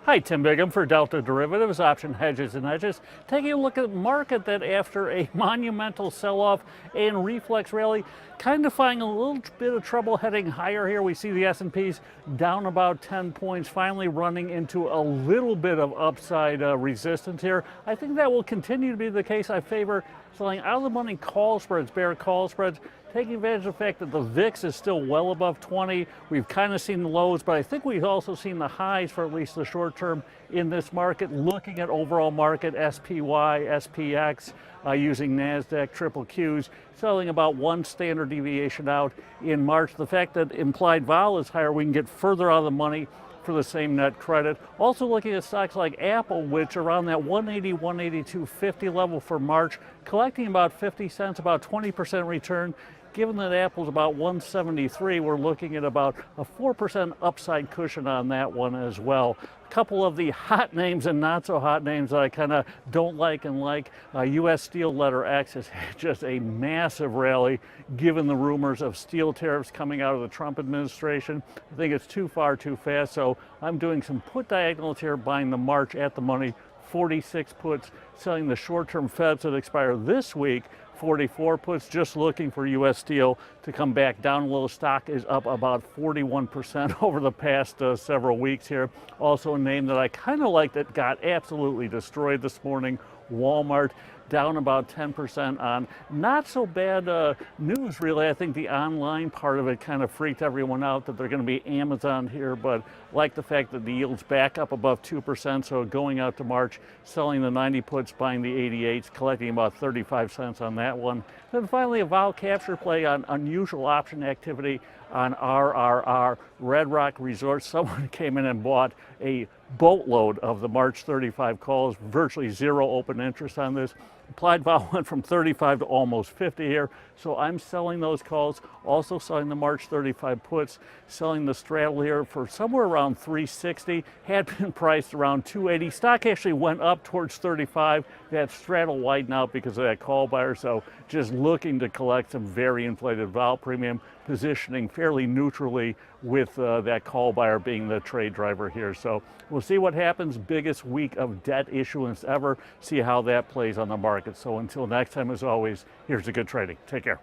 Hi, Tim Bigham for Delta Derivatives, Option Hedges and Hedges. Taking a look at the market that after a monumental sell-off and reflex rally, kind of finding a little bit of trouble heading higher here. We see the S&Ps down about 10 points, finally running into a little bit of upside resistance here. I think that will continue to be the case. I favor selling out of the money call spreads, bear call spreads, taking advantage of the fact that the VIX is still well above 20. We've kind of seen the lows, but I think we've also seen the highs for at least the short term in this market. Looking at overall market, SPY, SPX, using NASDAQ, triple Qs, selling about one standard deviation out in March. The fact that implied vol is higher, we can get further out of the money for the same net credit. Also looking at stocks like Apple, which are around that 180, 182.50 level for March, collecting about 50 cents, about 20% return. Given that Apple's about 173, we're looking at about a 4% upside cushion on that one as well. A couple of the hot names and not so hot names that I kind of don't like and like. U.S. Steel letter X has had just a massive rally given the rumors of steel tariffs coming out of the Trump administration. I think it's too far too fast, so I'm doing some put diagonals here, buying the March at the money, 46 puts, selling the short-term Feds that expire this week, 44 puts, just looking for U.S. Steel to come back down a little. Stock is up about 41% over the past several weeks here. Also a name that I kind of like that got absolutely destroyed this morning, Walmart, down about 10% on not so bad news, really. I think the online part of it kind of freaked everyone out that they're going to be Amazon here, but like the fact that the yield's back up above 2%, so going out to March, selling the 90 puts, buying the 88s, collecting about 35 cents on that one. Then finally, a vol capture play on unusual option activity on RRR, Red Rock Resorts. Someone came in and bought a boatload of the March 35 calls, virtually zero open interest on this. Implied vol went from 35 to almost 50 here, so I'm selling those calls, also selling the March 35 puts, selling the straddle here for somewhere around 360, had been priced around 280. Stock actually went up towards 35. That straddle widened out because of that call buyer, so just looking to collect some very inflated vol premium, positioning fairly neutrally with that call buyer being the trade driver here. So we'll see what happens. Biggest week of debt issuance ever. See how that plays on the market. So until next time, as always, here's a good trading. Take care.